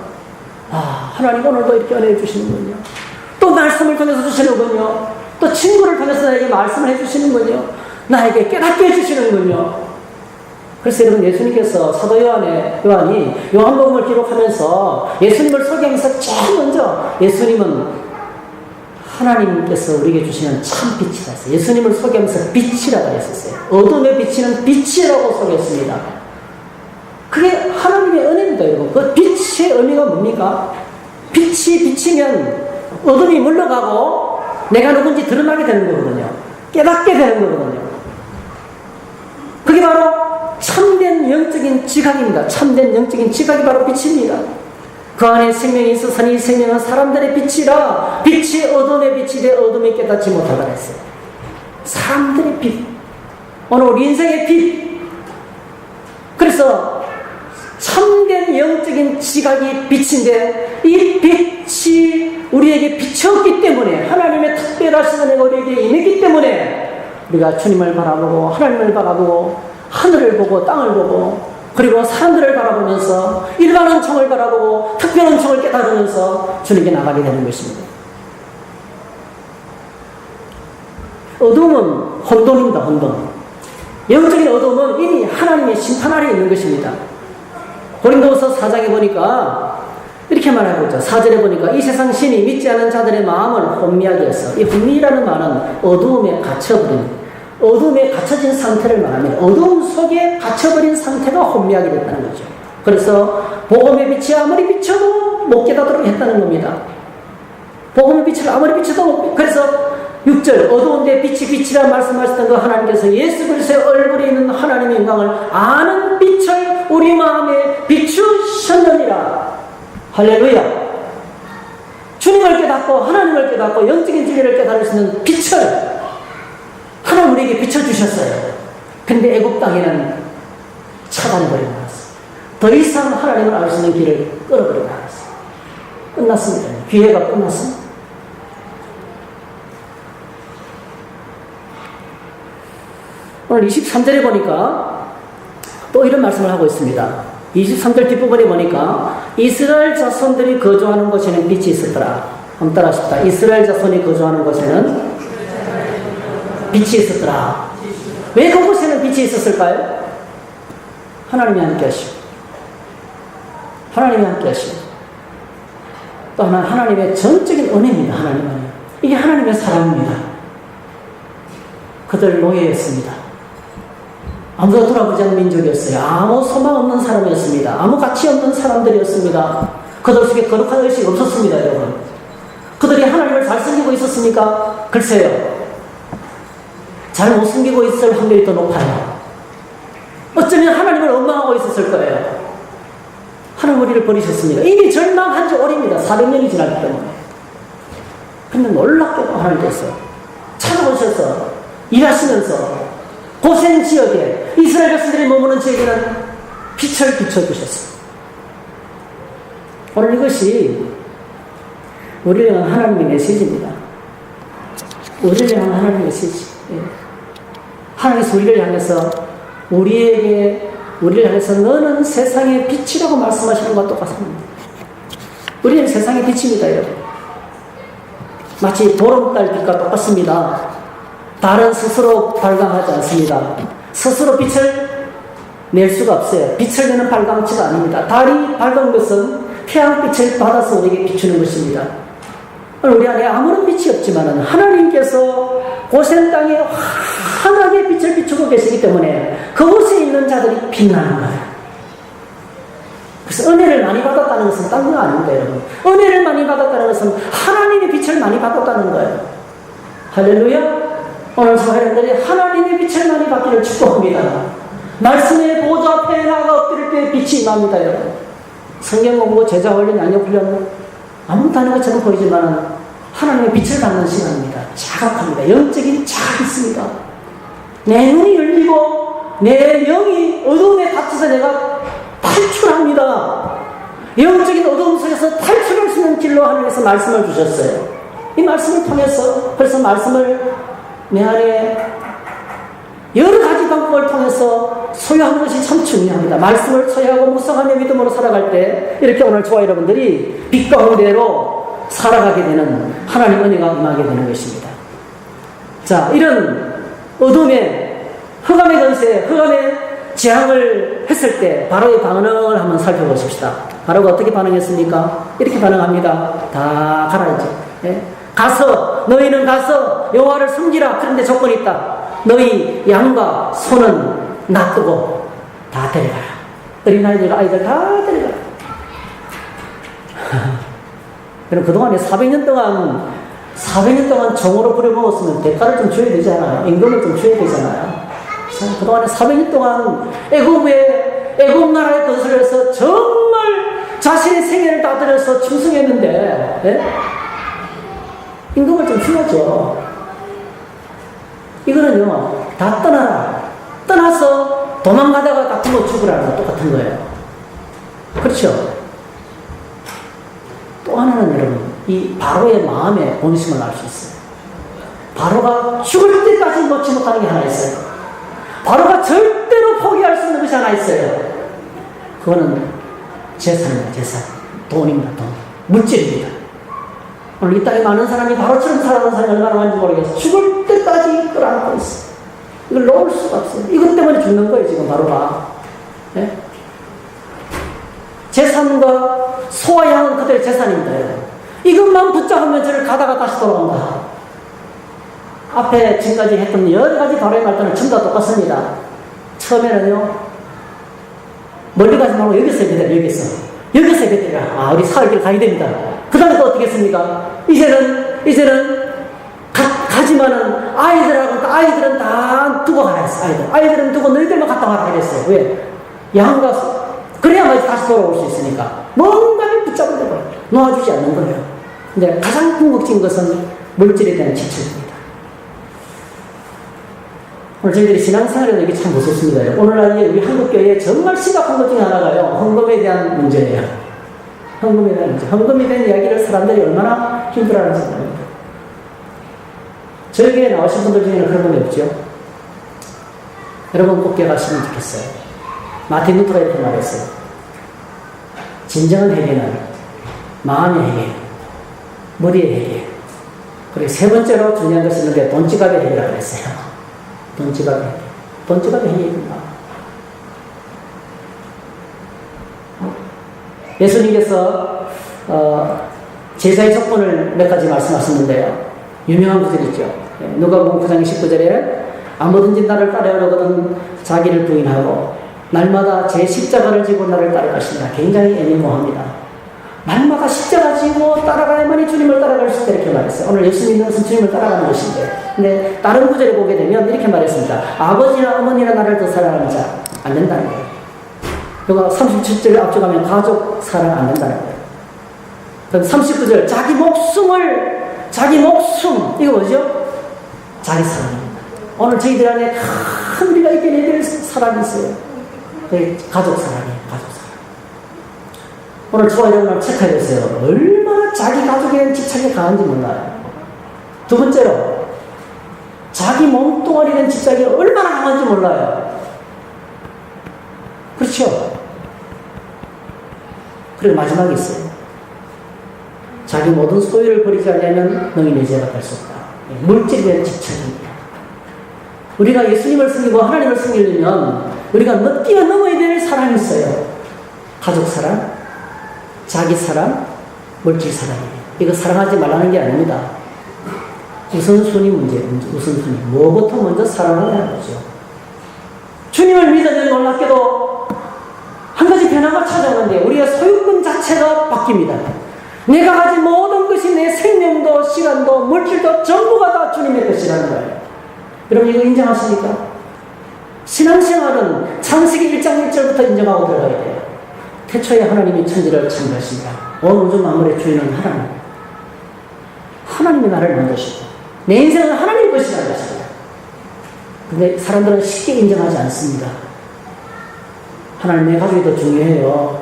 아, 하나님 오늘도 이렇게 은혜를 주시는군요. 또 말씀을 통해서 주시는군요. 또 친구를 통해서 나에게 말씀을 해주시는군요. 나에게 깨닫게 해주시는군요. 그래서 여러분, 예수님께서 사도 요한이 요한복음을 기록하면서 예수님을 소개하면서 제일 먼저 예수님은 하나님께서 우리에게 주시는 참 빛이라 했어요. 예수님을 소개하면서 빛이라고 했었어요. 어둠에 비치는 빛이라고 소개했습니다. 그게 하나님의 은혜입니다, 여러분. 그 빛의 의미가 뭡니까? 빛이 비치면 어둠이 물러가고 내가 누군지 드러나게 되는 거거든요. 깨닫게 되는 거거든요. 그게 바로 참된 영적인 지각입니다. 참된 영적인 지각이 바로 빛입니다. 그 안에 생명이 있어서니 이 생명은 사람들의 빛이라 빛이 어둠의 빛이 되 어둠이 깨닫지 못하다 했어요. 사람들의 빛, 오늘 우리 인생의 빛. 그래서 참된 영적인 지각이 빛인데 이 빛이 우리에게 비쳤기 때문에 하나님의 특별하신 은혜가 우리에게 임했기 때문에 우리가 주님을 바라보고 하나님을 바라보고 하늘을 보고 땅을 보고 그리고 사람들을 바라보면서 일반 은총을 바라보고 특별 은총을 깨달으면서 주님께 나가게 되는 것입니다. 어둠은 혼돈입니다. 혼돈. 영적인 어둠은 이미 하나님의 심판 아래 있는 것입니다. 고린도후서 4장에 보니까 이렇게 말하고 있죠. 4절에 보니까 이 세상 신이 믿지 않은 자들의 마음을 혼미하게 해서, 이 혼미라는 말은 어두움에 갇혀버린, 어둠에 갇혀진 상태를 말합니다. 어둠 속에 갇혀버린 상태가 혼미하게 됐다는 거죠. 그래서 복음의 빛이 아무리 비춰도 못 깨닫도록 했다는 겁니다. 복음의 빛을 아무리 비춰도 못, 그래서 6절 어두운데 빛이 빛이라 말씀하셨던 그 하나님께서 예수 그리스도의 얼굴에 있는 하나님의 영광을 아는 빛을 우리 마음에 비추셨느니라. 할렐루야. 주님을 깨닫고 하나님을 깨닫고 영적인 진리를 깨달을 수 있는 빛을 하나님 우리에게 비춰주셨어요. 근데 애굽 땅에는 차단해버리고 말았어요. 더 이상 하나님을 알 수 있는 길을 끌어버리고 말았어요. 끝났습니다. 기회가 끝났습니다. 오늘 23절에 보니까 또 이런 말씀을 하고 있습니다. 23절 뒷부분에 보니까 이스라엘 자손들이 거주하는 곳에는 빛이 있었더라. 한번 따라하십시다. 이스라엘 자손이 거주하는 곳에는 빛이 있었더라. 왜 그곳에는 빛이 있었을까요? 하나님이 함께 하시고 하나님이 함께 하시고 또 하나 하나님의 전적인 은혜입니다. 하나님 은혜. 이게 하나님의 사랑입니다. 그들 노예였습니다. 아무도 돌아보지 않는 민족이었어요. 아무 소망 없는 사람이었습니다. 아무 가치 없는 사람들이었습니다. 그들 속에 거룩한 의식이 없었습니다. 여러분, 그들이 하나님을 잘 섬기고 있었습니까? 글쎄요, 잘 못 섬기고 있을 확률이 더 높아요. 어쩌면 하나님을 원망하고 있었을 거예요. 하나님 우리를 버리셨습니다. 이미 절망한 지 오래입니다. 400년이 지났기 때문에. 근데 놀랍게도 하나님께서 찾아오셔서 일하시면서 고센 지역에 이스라엘 백성들이 머무는 지역에는 빛을 비춰주셨어요. 오늘 이것이 우리를 향한 하나님의 메시지입니다. 우리를 향한 하나님의 메시지. 하나님께서 우리를 향해서 우리를 향해서 너는 세상의 빛이라고 말씀하시는 것과 똑같습니다. 우리는 세상의 빛입니다, 여러분. 마치 보름달 빛과 똑같습니다. 달은 스스로 발광하지 않습니다. 스스로 빛을 낼 수가 없어요. 빛을 내는 발광체가 아닙니다. 달이 밝은 것은 태양빛을 받아서 우리에게 비추는 것입니다. 우리 안에 아무런 빛이 없지만 하나님께서 고센 땅에 환하게 빛을 비추고 계시기 때문에 그곳에 있는 자들이 빛나는 거예요. 그래서 은혜를 많이 받았다는 것은 딴 거 아닙니다, 여러분. 은혜를 많이 받았다는 것은 하나님의 빛을 많이 받았다는 거예요. 할렐루야. 오늘 성도님들이 하나님의 빛을 많이 받기를 축복합니다. 말씀의 보좌 앞에 나가 엎드릴 때 빛이 임합니다, 여러분. 성경 공부, 제자 훈련, 양육 훈련 아무것도 아닌 것처럼 보이지만 하나님의 빛을 받는 시간입니다. 자각합니다. 영적인 자각이 있습니다. 내 눈이 열리고 내 영이 어둠에 갇혀서 내가 탈출합니다. 영적인 어둠 속에서 탈출할 수 있는 길로 하나님께서 말씀을 주셨어요. 이 말씀을 통해서, 그래서 말씀을 내 안에 여러 가지 방법을 통해서 소유하는 것이 참 중요합니다. 말씀을 소유하고 묵상하며 믿음으로 살아갈 때 이렇게 오늘 저와 여러분들이 빛 가운데로 살아가게 되는 하나님 은혜가 임하게 되는 것입니다. 자, 이런 어둠의 흑암의 권세, 흑암의 재앙을 했을 때 바로의 반응을 한번 살펴보십시다. 바로가 어떻게 반응했습니까? 이렇게 반응합니다. 다 가라앉죠. 예? 가서 너희는 가서 여호와를 섬기라. 그런데 조건이 있다. 너희 양과 소는 놔두고 다 데려가라. 어린아이들, 아이들 다 데려가라. 그럼 그동안에 400년 동안 정으로 부려먹었으면 대가를 좀 줘야 되잖아요. 임금을 좀 줘야 되잖아요. 그동안에 400년 동안 애국 나라에 거슬려서 정말 자신의 생애를 다 들여서 충성했는데, 예? 임금을 좀 줘야죠. 이거는요, 다 떠나라. 떠나서 도망가다가 다 굶어 죽으라는 거 똑같은 거예요. 그렇죠? 또 하나는 여러분, 이 바로의 마음의 본심을 알 수 있어요. 바로가 죽을 때까지 놓지 못하는 게 하나 있어요. 바로가 절대로 포기할 수 있는 것이 하나 있어요. 그거는 재산입니다. 재산. 돈입니다. 돈. 물질입니다. 오늘 이 땅에 많은 사람이 바로처럼 살아가는 사람이 얼마나 많은지 모르겠어요. 죽을 때까지 끌어안고 있어요. 이걸 놓을 수가 없어요. 이것 때문에 죽는 거예요. 지금 바로가. 네? 재산과 소와 양은 그들의 재산입니다. 이것만 붙잡으면 저를 가다가 다시 돌아온다. 앞에 지금까지 했던 여러 가지 바로의 말들은 전부 다 똑같습니다. 처음에는요, 멀리 가지 말고 여기서 예배드려, 여기서 예배드려. 아, 우리 사흘길 가야 됩니다. 그 다음에 또 어떻게 했습니까? 이제는 가지만은 아이들은 다 두고 가라 했어, 아이들은 두고 너희들만 갔다 와라 그랬어요. 왜? 양가, 그래야만 다시 돌아올 수 있으니까. 뭔가를 붙잡으려고 놓아주지 않는 거예요. 근데 가장 궁극적인 것은 물질에 대한 지출입니다. 오늘 저희들이 신앙생활에도 이게 참 무섭습니다. 오늘날 우리 한국교회에 정말 심각한 것 중에 하나가요, 헌금에 대한 문제예요. 헌금에 대한 문제. 헌금에 대한 이야기를 사람들이 얼마나 힘들어하는지 모릅니다. 저희 교회에 나오신 분들 중에는 그런 분이 없죠. 여러분 꼭 기억하시면 좋겠어요. 마틴 루터가 이렇게 말했어요. 진정한 회개는 마음의 회개, 머리의 회개, 그리고 세 번째로 중요한 것이 있는데 돈지갑의 회개라고 했어요. 돈지갑의 회개입니다. 예수님께서 제자의 조건을 몇 가지 말씀하셨는데요. 유명한 구절이 있죠. 누가복음 9장 19절에 아무든지 나를 따르려거든 자기를 부인하고 날마다 제 십자가를 지고 나를 따를 것이다. 굉장히 애매모호합니다. 날마다 십자가 지고 따라가야만이 주님을 따라갈 수 있다 이렇게 말했어요. 오늘 예수 믿는 것은 주님을 따라가는 것인데, 근데 다른 구절에 보게 되면 이렇게 말했습니다. 아버지나 어머니나 나를 더 사랑하는 자 안 된다는 거예요. 그리고 37절을 앞서가면 가족 사랑 안 된다는 거예요. 그럼 39절 자기 목숨 이거 뭐죠? 자기 사랑입니다. 오늘 저희들 안에 큰 우리가 이겨내야 될 사랑이 있어요. 가족 사랑이에요. 가족 사랑. 오늘 저와 여러분을 체크해 보세요. 얼마나 자기 가족에 대한 집착이 강한지 몰라요. 두 번째로 자기 몸뚱아리에 대한 집착이 얼마나 강한지 몰라요. 그렇죠? 그리고 마지막에 있어요. 자기 모든 소유를 버리지 않으면 너희 내 죄가 될 수 없다. 물질에 대한 집착입니다. 우리가 예수님을 섬기고 하나님을 섬기려면 우리가 뛰어넘어야 될 사랑이 있어요. 가족 사랑, 자기 사랑, 물질 사랑이에요. 이거 사랑하지 말라는 게 아닙니다. 우선순위 문제예요. 우선순위. 뭐부터 먼저 사랑을 해야 하죠. 주님을 믿어도 놀랍게도 한 가지 변화가 찾아오는데 우리가 소유권 자체가 바뀝니다. 내가 가진 모든 것이 내 생명도 시간도 물질도 전부가 다 주님의 것이라는 거예요. 여러분 이거 인정하십니까? 신앙생활은 창세기 1장 1절부터 인정하고 들어가야 돼요. 태초에 하나님이 천지를 창조하십니다. 온 우주 만물의 주인은 하나님. 하나님이 나를 만드시고 내 인생은 하나님 것이라는 것입니다. 근데 사람들은 쉽게 인정하지 않습니다. 하나님 내 가족이 더 중요해요.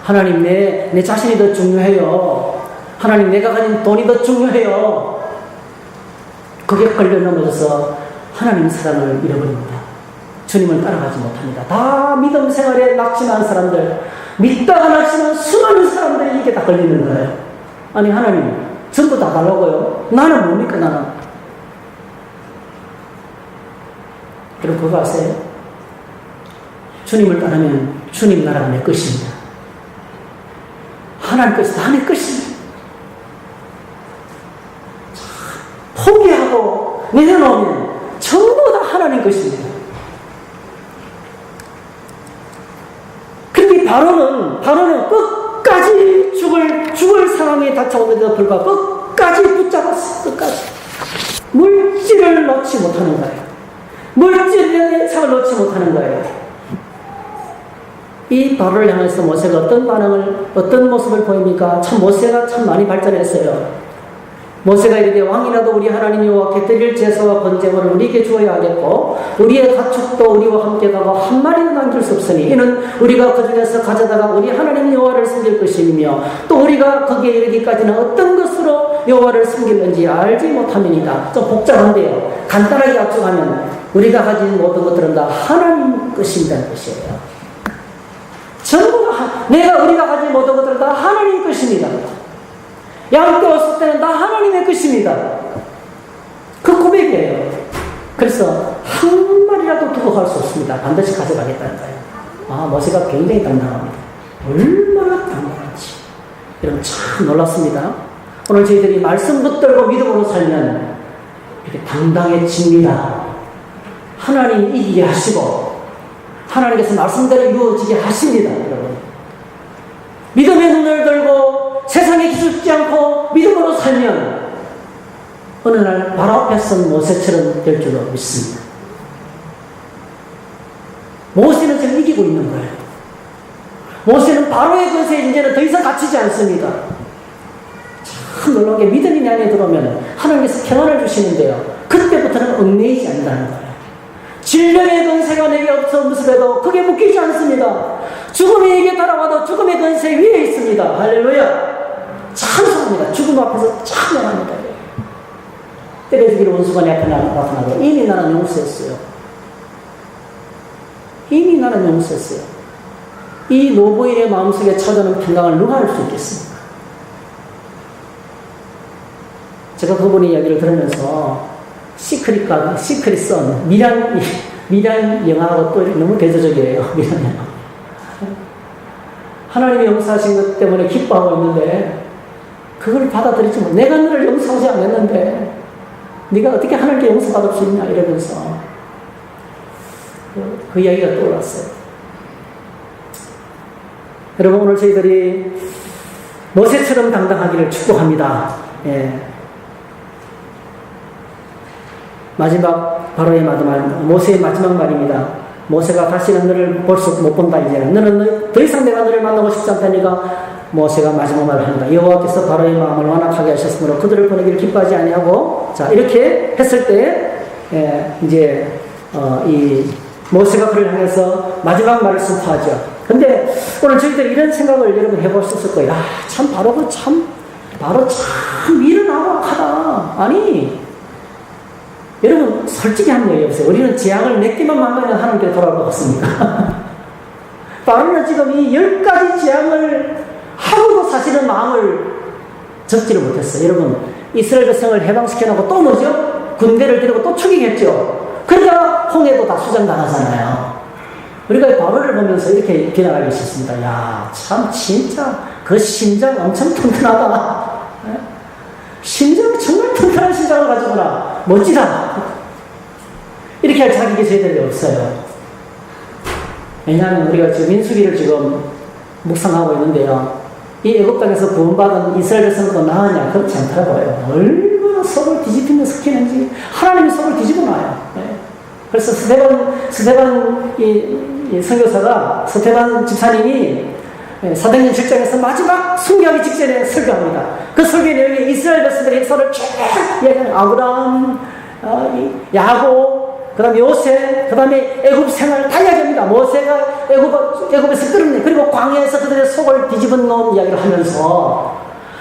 하나님 내 자신이 더 중요해요. 하나님 내가 가진 돈이 더 중요해요. 그게 걸려 넘어져서 하나님 사랑을 잃어버립니다. 주님을 따라가지 못합니다. 다 믿음 생활에 낙심한 사람들, 믿다가 낙심한 수많은 사람들이 이게 다 걸리는 거예요. 아니 하나님 전부 다 달라고요? 나는 뭡니까 나는? 여러분 그거 아세요? 주님을 따르면 주님 나라가 내 것입니다. 하나님 것이 다 내 것입니다. 포기하고 내려놓으면 전부 다 하나님 것입니다. 그렇게 바로는 끝까지 죽을 상황에 닥쳐오는데도 불구하고 끝까지 붙잡았어요. 끝까지. 물질을 놓지 못하는 거예요. 물질의 상을 놓지 못하는 거예요. 이 바로를 향해서 모세가 어떤 모습을 보입니까? 참 모세가 참 많이 발전했어요. 모세가 이르되 왕이라도 우리 하나님 여호와께 드릴 제사와 번제물을 우리에게 주어야 하겠고 우리의 가축도 우리와 함께 가고 한 마리도 남길 수 없으니 이는 우리가 그 중에서 가져다가 우리 하나님 여호와를 섬길 것이며 또 우리가 거기에 이르기까지는 어떤 것으로 여호와를 섬기는지 알지 못함이니이다. 좀 복잡한데요. 간단하게 약속하면 우리가 가진 모든 것들은 다 하나님 것이라는 것이에요. 전부 다 우리가 가진 모든 것들은 다 하나님 것입니다. 양떼 없을 때는 다 하나님의 것입니다. 그 고백이에요. 그래서 한 마리라도 두고 갈 수 없습니다. 반드시 가져가겠다는 거예요. 모세가 굉장히 당당합니다. 얼마나 당당한지. 여러분 참 놀랍습니다. 오늘 저희들이 말씀 붙들고 믿음으로 살면 이렇게 당당해집니다. 하나님 이기게 하시고 하나님께서 말씀대로 이루어지게 하십니다. 여러분 믿음의 눈을 들고 세상에 기죽지 않고 믿음으로 살면 어느 날 바로 앞에 선 모세처럼 될 줄로 믿습니다. 모세는 지금 이기고 있는 거예요. 모세는 바로의 권세에 이제는 더 이상 갇히지 않습니다. 참 놀라운 게 믿음이 내 안에 들어오면 하나님께서 평안을 주시는데요. 그때부터는 얽매이지 않는다는 거예요. 질병의 권세가 내게 없어도 그게 묶이지 않습니다. 죽음이 내게 따라와도 죽음의 권세 위에 있습니다. 할렐루야. 찬송합니다. 죽음 앞에서 찬양합니다. 때려주기로 원수가 내 앞에 나타나고 이미 나는 용서했어요. 이미 나는 용서했어요. 이 노부인의 마음속에 찾아오는 평강을 누가 알 수 있겠습니까? 제가 그분의 이야기를 들으면서 시크릿 선 미란 영화하고 또 너무 대조적이에요. 미란 영화. 하나님이 용서하신 것 때문에 기뻐하고 있는데 그걸 받아들이지 못. 내가 너를 용서하지 않았는데 네가 어떻게 하나님께 용서받을 수 있냐 이러면서 그 이야기가 떠올랐어요. 여러분 오늘 저희들이 모세처럼 당당하기를 축복합니다. 예. 마지막 바로의 모세의 마지막 말입니다. 모세가 다시는 너를 못 본다 이제는. 너는 더 이상 내가 너를 만나고 싶지 않다니까 모세가 마지막 말을 합니다. 여호와께서 바로의 마음을 완악하게 하셨으므로 그들을 보내기를 기뻐하지 아니하고 자 이렇게 했을 때 이제 이 모세가 그를 향해서 마지막 말을 선포하죠. 근데 오늘 저희들이 이런 생각을 여러분 해볼 수 있을 거예요. 참 바로 참 일은 악하다. 아니 여러분 솔직히 한번 얘기해보세요. 우리는 재앙을 몇 개만 만나면 하나님께 돌아올 것 같습니까? 바로는 지금 이 10가지 재앙을 하고도 사실은 마음을 접지를 못했어요. 여러분 이스라엘 백성을 해방시켜놓고 또 뭐죠? 군대를 데리고 또 추격했죠. 그러다 홍해도 다 수장당하잖아요. 우리가 바로를 보면서 이렇게 비난하기 있었습니다. 야, 참 진짜 그 심장 엄청 튼튼하다. 심장 정말 튼튼한 심장을 가지구나. 멋지다. 이렇게 할 자격이 저희들이 없어요. 왜냐하면 우리가 지금 민수기를 지금 묵상하고 있는데요. 이 애국 땅에서 구원받은 이스라엘 백성도 나으냐? 그렇지 않더라고요. 얼마나 속을 뒤집히면 섞이는지 하나님이 속을 뒤집어 놔요. 그래서 스데반 이 선교사가 스데반 집사님이 사도행전 7장에서 마지막 순교하기 직전에 설교합니다. 그 설교의 내용이 이스라엘 백성들의 역사를 쭉 얘기하는 아브라함, 야곱, 그 다음에 요셉, 그 다음에 애굽 생활을 다 이야기합니다. 모세가 애굽에서 끌어내 그리고 광야에서 그들의 속을 뒤집어 놓은 이야기를 하면서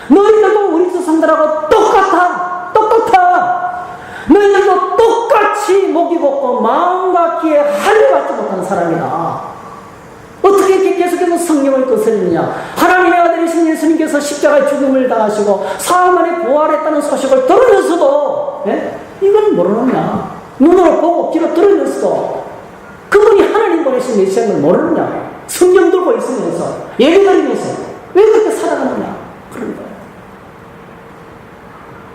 너희들도 우리 조상들하고 똑같아. 너희들도 똑같이 목이 곱고 마음과 귀에 한을 받지 못한 사람이다. 어떻게 이렇게 계속해서 성령을 거스르느냐. 하나님의 아들이신 예수님께서 십자가의 죽음을 당하시고 사흘 만에 부활했다는 소식을 들으면서도 이걸 모르느냐. 눈으로 보고 귀로 들으면서도 그분이 하나님 보내신 메시아인 걸 모르느냐. 성경 들고 있으면서 예배드리면서 왜 그렇게 살아가느냐. 그런 거예요.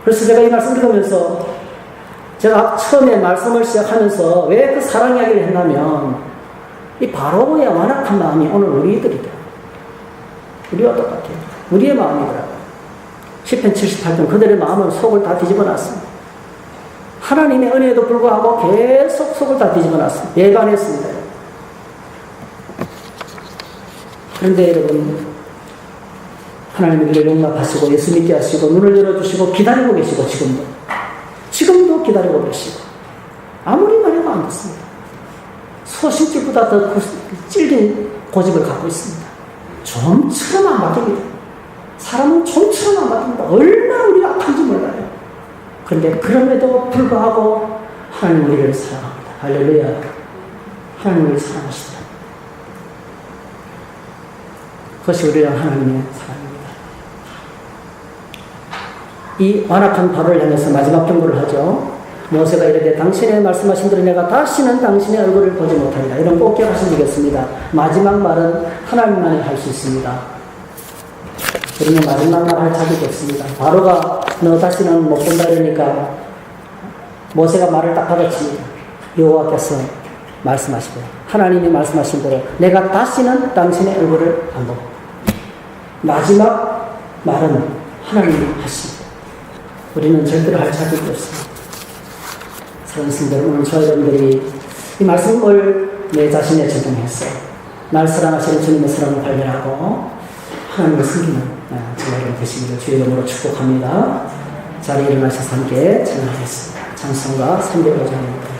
그래서 제가 이 말씀 들으면서 제가 처음에 말씀을 시작하면서 왜 그 사랑 이야기를 했냐면 이 바로의 완악한 마음이 오늘 우리들이다. 우리와 똑같아요. 우리의 마음이더라고요. 10편 78편 그들의 마음은 속을 다 뒤집어 놨습니다. 하나님의 은혜에도 불구하고 계속 속을 다 뒤집어 놨습니다. 예반했습니다. 그런데 여러분, 하나님이 우리를 용납하시고 예수 믿게 하시고 눈을 열어주시고 기다리고 계시고 지금도 기다리고 계시고 아무리 말해도 안 듣습니다. 소심줄보다 더 찔린 고집을 갖고 있습니다. 좀처럼 안 받습니다. 사람은 좀처럼 안 받습니다. 얼마나 우리가 악한지 몰라요. 그런데 그럼에도 불구하고 하나님 우리를 사랑합니다. 할렐루야. 하나님 우리를 사랑하시다. 그것이 우리랑 하나님의 사랑입니다. 이 완악한 바로를 향해서 마지막 경고를 하죠. 모세가 이르되 당신의 말씀하신 대로 내가 다시는 당신의 얼굴을 보지 못하리라. 이런 꼭 기억하시면 되겠습니다. 마지막 말은 하나님만이 할 수 있습니다. 우리는 마지막 말 할 자격이 없습니다. 바로가 너 다시는 못 본다 이러니까 모세가 말을 딱 받았습니다. 여호와께서 말씀하시고 하나님이 말씀하신 대로 내가 다시는 당신의 얼굴을 안 보고 마지막 말은 하나님이 하십니다. 우리는 절대로 할 자격이 없습니다. 사랑하는 오늘 저와 여러분들이 이 말씀을 내 자신에 적용해서 날 사랑하시는 주님의 사랑을 발견하고 하나님을 섬기는 저와 여러분 되시기를 주의 이름으로 축복합니다. 자리에 일어나셔서 함께 찬양하겠습니다. 찬송가 305장입니다.